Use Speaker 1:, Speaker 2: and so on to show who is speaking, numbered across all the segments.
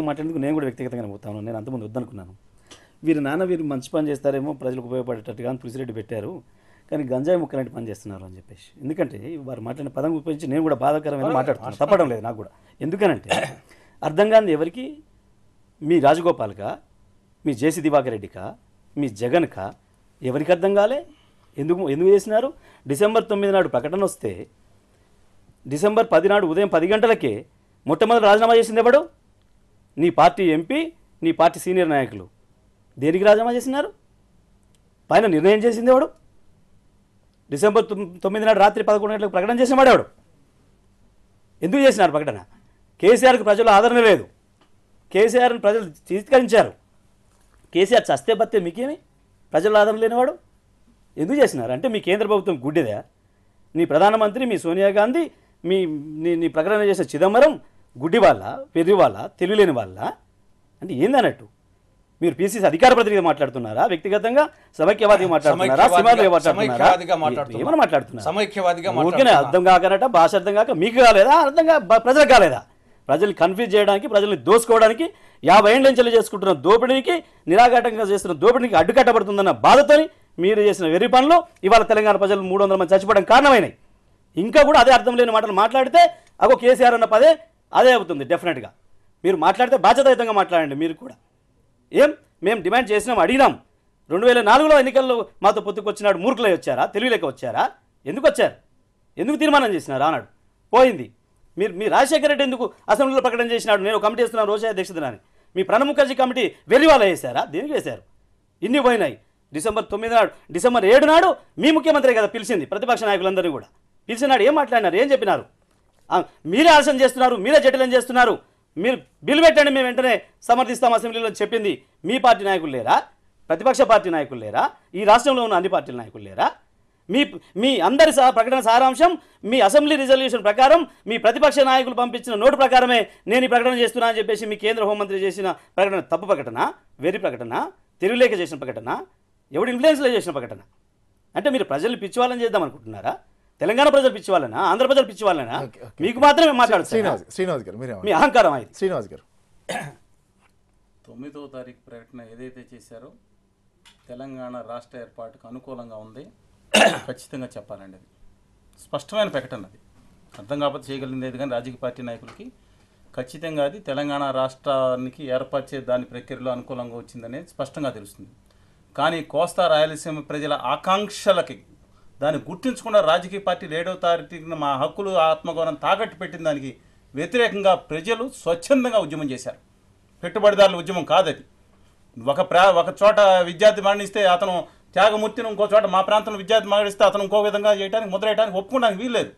Speaker 1: మాట్లాడేందుకు నేను కూడా వ్యక్తిగతంగా పోతాను. నేను అంతకుముందు వద్దనుకున్నాను. వీరు మంచి పని చేస్తారేమో, ప్రజలకు ఉపయోగపడేటట్టుగా తులసిరెడ్డి పెట్టారు, కానీ గంజాయి ముక్కలాంటి పని చేస్తున్నారు అని చెప్పేసి. ఎందుకంటే వారు మాట్లాడిన పదం ఉపయోగించి నేను కూడా బాధాకరమైన మాట్లాడుతున్నాను, తప్పడం లేదు నాకు కూడా. ఎందుకనంటే అర్థం కాని ఎవరికి, మీ రాజగోపాల్కా, మీ జేసీ దివాకర్ రెడ్డికా, మీ జగన్కా, ఎవరికి అర్థం కాలే? ఎందుకు చేసినారు? డిసెంబర్ 9 నాడు ప్రకటన వస్తే డిసెంబర్ 10 నాడు ఉదయం 10 గంటలకే మొట్టమొదటి రాజీనామా చేసింది ఎవడు? నీ పార్టీ ఎంపీ, నీ పార్టీ సీనియర్ నాయకులు. దేనికి రాజీనామా చేసినారు? పైన నిర్ణయం చేసింది ఎవడు? డిసెంబర్ 9 నాడు రాత్రి 11 గంటలకు ప్రకటన చేసిన వాడేవాడు. ఎందుకు చేసినారు ప్రకటన? కేసీఆర్కి ప్రజలు ఆదరణ లేదు, కేసీఆర్ని ప్రజలు తిరస్కరించారు. కేసీఆర్ చస్తే బత్తే మీకేమి ప్రజలు ఆదరణ లేనివాడు? ఎందుకు చేసినారు? అంటే మీ కేంద్ర ప్రభుత్వం గుడ్డిదా? నీ ప్రధానమంత్రి, మీ సోనియా గాంధీ, నీ ప్రకటన చేసే చిదంబరం గుడ్డి వాళ్ళ, పెర్రి వాళ్ళ, తెలియలేని వాళ్ళ? అంటే ఏందన్నట్టు? మీరు పీసీసీ అధికార ప్రతినిధిగా మాట్లాడుతున్నారా, వ్యక్తిగతంగా సమైక్యవాదిగా మాట్లాడుతున్నారా, ఏమన్నా మాట్లాడుతున్నారా? ఊరికే అర్థం కాకనట, భాష అర్థం కాక మీకు కాలేదా, అర్థంగా ప్రజలకు కాలేదా? ప్రజల్ని కన్ఫ్యూజ్ చేయడానికి, ప్రజల్ని దోసుకోవడానికి 50 ఏళ్ళ నుంచి చేసుకుంటున్న దోపిడీకి, నిరాఘాటంగా చేస్తున్న దోపిడీకి అడ్డుకట్టబడుతుందన్న బాధతోని మీరు చేసిన వెర్రి పనులు ఇవాళ తెలంగాణ ప్రజలు 300 మంది చచ్చిపోవడం కారణమైనాయి. ఇంకా కూడా అదే అర్థం లేని మాటలు మాట్లాడితే అగో కేసీఆర్ అన్న పదే అదే అవుతుంది డెఫినెట్గా. మీరు మాట్లాడితే బాధ్యతాయుతంగా మాట్లాడండి. మీరు కూడా మేము డిమాండ్ చేసినాం, అడిగినాం. 2004లో ఎన్నికల్లో మాతో పొత్తుకొచ్చినాడు మూర్ఖులై వచ్చారా, తెలివిలేక వచ్చారా? ఎందుకు వచ్చారు? ఎందుకు తీర్మానం చేసినారు ఆనాడు? పోయింది. మీ రాజశేఖర రెడ్డి ఎందుకు అసెంబ్లీలో ప్రకటన చేసినాడు, నేను కమిటీ వేస్తున్నాను రోజా అధ్యక్షతని? మీ ప్రణబ్ ముఖర్జీ కమిటీ వెర్రి వాళ్ళు వేశారా? దేనికి వేశారు? ఇన్ని పోయినాయి. డిసెంబర్ 9 నాడు, డిసెంబర్ 7 నాడు మీ ముఖ్యమంత్రి కదా పిలిచింది ప్రతిపక్ష నాయకులందరినీ కూడా. పిలిచినాడు, ఏం మాట్లాడినారు, ఏం చెప్పినారు? మీరే ఆలస్యం చేస్తున్నారు, మీరే జటిలం చేస్తున్నారు, మీరు బిల్లు పెట్టండి, మేము వెంటనే సమర్థిస్తాం అసెంబ్లీలో చెప్పింది మీ పార్టీ నాయకులు లేరా? ప్రతిపక్ష పార్టీ నాయకులు లేరా? ఈ రాష్ట్రంలో ఉన్న అన్ని పార్టీల నాయకులు లేరా? మీ అందరి ప్రకటన సారాంశం మీ అసెంబ్లీ రిజల్యూషన్ ప్రకారం, మీ ప్రతిపక్ష నాయకులు పంపించిన నోటు ప్రకారమే నేను ఈ ప్రకటన చేస్తున్నా అని చెప్పేసి మీ కేంద్ర హోంమంత్రి చేసిన ప్రకటన తప్పు ప్రకటన, వెర్రి ప్రకటన, తెలివిలేక చేసిన ప్రకటన, ఎవడు ఇన్ఫ్లుయెన్స్లో చేసిన ప్రకటన. అంటే మీరు ప్రజల్ని పిచ్చివాళ్ళని చేద్దాం అనుకుంటున్నారా? తెలంగాణ ప్రజలు పిచ్చివాళ్ళనా, ఆంధ్ర ప్రజలు పిచ్చివాళ్ళనా? మీకు మాత్రమే మాట్లాడుతున్నారు.
Speaker 2: శ్రీనివాస్ గారు,
Speaker 1: మీ అహంకారం అది.
Speaker 2: శ్రీనివాస్ గారు,
Speaker 3: 9వ తారీఖు ప్రకటన ఏదైతే చేశారో తెలంగాణ రాష్ట్ర ఏర్పాటుకు అనుకూలంగా ఉంది, ఖచ్చితంగా చెప్పాలండి. అది స్పష్టమైన ప్రకటన. అది అర్థం కాకపోతే చేయగలిగింది లేదు, కానీ రాజకీయ పార్టీ నాయకులకి ఖచ్చితంగా అది తెలంగాణ రాష్ట్రానికి ఏర్పరిచే దాని ప్రక్రియలో అనుకూలంగా వచ్చిందనేది స్పష్టంగా తెలుస్తుంది. కానీ కోస్తా రాయలసీమ ప్రజల ఆకాంక్షలకి దాన్ని గుర్తించకుండా రాజకీయ పార్టీలు 7వ తారీఖున మా హక్కులు ఆత్మగౌరవం తాకట్టు పెట్టిన దానికి వ్యతిరేకంగా ప్రజలు స్వచ్ఛందంగా ఉద్యమం చేశారు. పెట్టుబడిదారుల ఉద్యమం కాదది. ఒక చోట విద్యార్థి మరణిస్తే అతను త్యాగమూర్తిని, ఇంకో చోట మా ప్రాంతంలో విద్యార్థి మరణిస్తే అతను ఇంకో విధంగా చేయడానికి, ముద్రేయడానికి ఒప్పుకోవడానికి వీల్లేదు.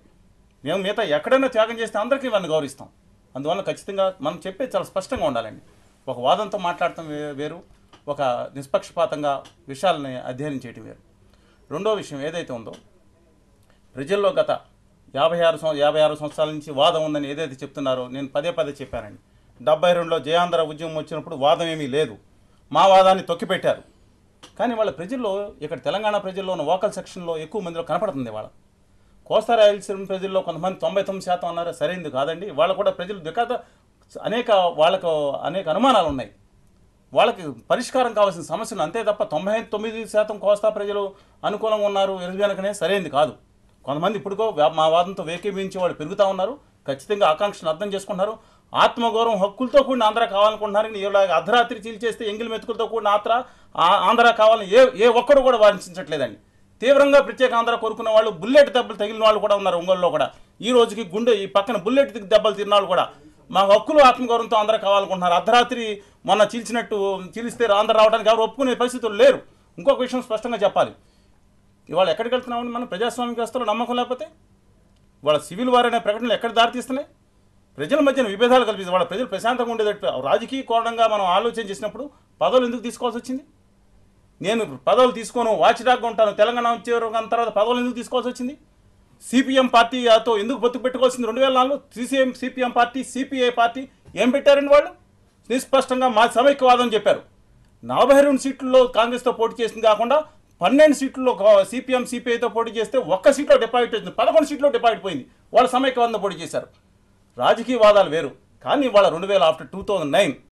Speaker 3: మేము మిగతా ఎక్కడైనా త్యాగం చేస్తే అందరికీ ఇవన్నీ గౌరవిస్తాం. అందువల్ల ఖచ్చితంగా మనం చెప్పేది చాలా స్పష్టంగా ఉండాలండి. ఒక వాదంతో మాట్లాడటం వేరు, ఒక నిష్పక్షపాతంగా విషయాలని అధ్యయనం చేయటం వేరు. రెండో విషయం ఏదైతే ఉందో, ప్రజల్లో గత 56 సంవత్సరాల నుంచి వాదం ఉందని ఏదైతే చెప్తున్నారో నేను పదే చెప్పానండి. 72లో జయాంధ్ర ఉద్యమం వచ్చినప్పుడు వాదం ఏమీ లేదు, మా వాదాన్ని తొక్కిపెట్టారు. కానీ వాళ్ళ ప్రజల్లో, ఇక్కడ తెలంగాణ ప్రజల్లో ఉన్న వోకల్ సెక్షన్లో ఎక్కువ మందిలో కనపడుతుంది. వాళ్ళ కోస్తా రాయలసీమ ప్రజల్లో కొంతమంది 99% అన్నారు, సరైనది కాదండి. వాళ్ళు కూడా ప్రజలు వాళ్ళకు అనేక అనుమానాలు ఉన్నాయి, వాళ్ళకి పరిష్కారం కావాల్సిన సమస్యలు అంతే తప్ప 99% కోస్తా ప్రజలు అనుకూలంగా ఉన్నారు ఎరుగనకనే సరైనది కాదు. కొంతమంది ఇప్పుడుకో మా వాదంతో వేకేమించి వాళ్ళు పెరుగుతూ ఉన్నారు. ఖచ్చితంగా ఆకాంక్షను అర్థం చేసుకుంటున్నారు. ఆత్మగౌరవం హక్కులతో కూడిన ఆంధ్ర కావాలనుకుంటున్నారు. ఇలాగ అర్ధరాత్రి చీల్చేస్తే ఎంగిలి మెతుకులతో కూడిన ఆంధ్ర కావాలని ఏ ఒక్కరు కూడా వాంఛించట్లేదండి. తీవ్రంగా ప్రత్యేక ఆంధ్ర కోరుకున్న వాళ్ళు, బుల్లెట్ దెబ్బలు తగిలిన వాళ్ళు కూడా ఉన్నారు ఒంగోలులో కూడా. ఈ రోజుకి ఈ పక్కన బుల్లెట్ దెబ్బలు తిన్న వాళ్ళు కూడా మా హక్కులు ఆత్మగౌరవంతో ఆంధ్ర కావాలనుకుంటున్నారు. అర్ధరాత్రి మొన్న చీలిస్తే ఆంధ్ర రావడానికి ఎవరు ఒప్పుకునే పరిస్థితులు లేరు. ఇంకొక విషయం స్పష్టంగా చెప్పాలి, ఇవాళ ఎక్కడికి వెళ్తున్నామని మనం ప్రజాస్వామిక వ్యవస్థలో నమ్మకం లేకపోతే వాళ్ళ సివిల్ వార్ అనే ప్రకటనలు ఎక్కడ దారితీస్తున్నాయి? ప్రజల మధ్యన విభేదాలు కల్పిస్తుంది. వాళ్ళ ప్రజలు ప్రశాంతంగా ఉండేటట్టు రాజకీయ కోణంగా మనం ఆలోచన చేసినప్పుడు పదవులు ఎందుకు తీసుకోవాల్సి వచ్చింది? నేను పదవులు తీసుకోను, వాచిడాగ్గా ఉంటాను, తెలంగాణ వచ్చే తర్వాత పదవులు ఎందుకు తీసుకోవాల్సి వచ్చింది? సిపిఎం పార్టీతో ఎందుకు పొత్తు పెట్టుకోవాల్సింది? 2004లో సిపిఎం పార్టీ, సిపిఐ పార్టీ ఏం పెట్టారండి? వాళ్ళు నిస్పష్టంగా మా సమైక్యవాదం చెప్పారు. 42 సీట్లలో కాంగ్రెస్తో పోటీ చేసింది కాకుండా 12 సీట్లలో సిపిఎం, సిపిఐతో పోటీ చేస్తే ఒక్క సీట్లో డిపాజిట్ వచ్చింది, 11 సీట్లో డిపాజిట్ పోయింది. వాళ్ళు సమైక్యవాదంతో పోటీ చేశారు. రాజకీయ వాదాలు వేరు, కానీ ఇవాళ 2000 ఆఫ్టర్ 2009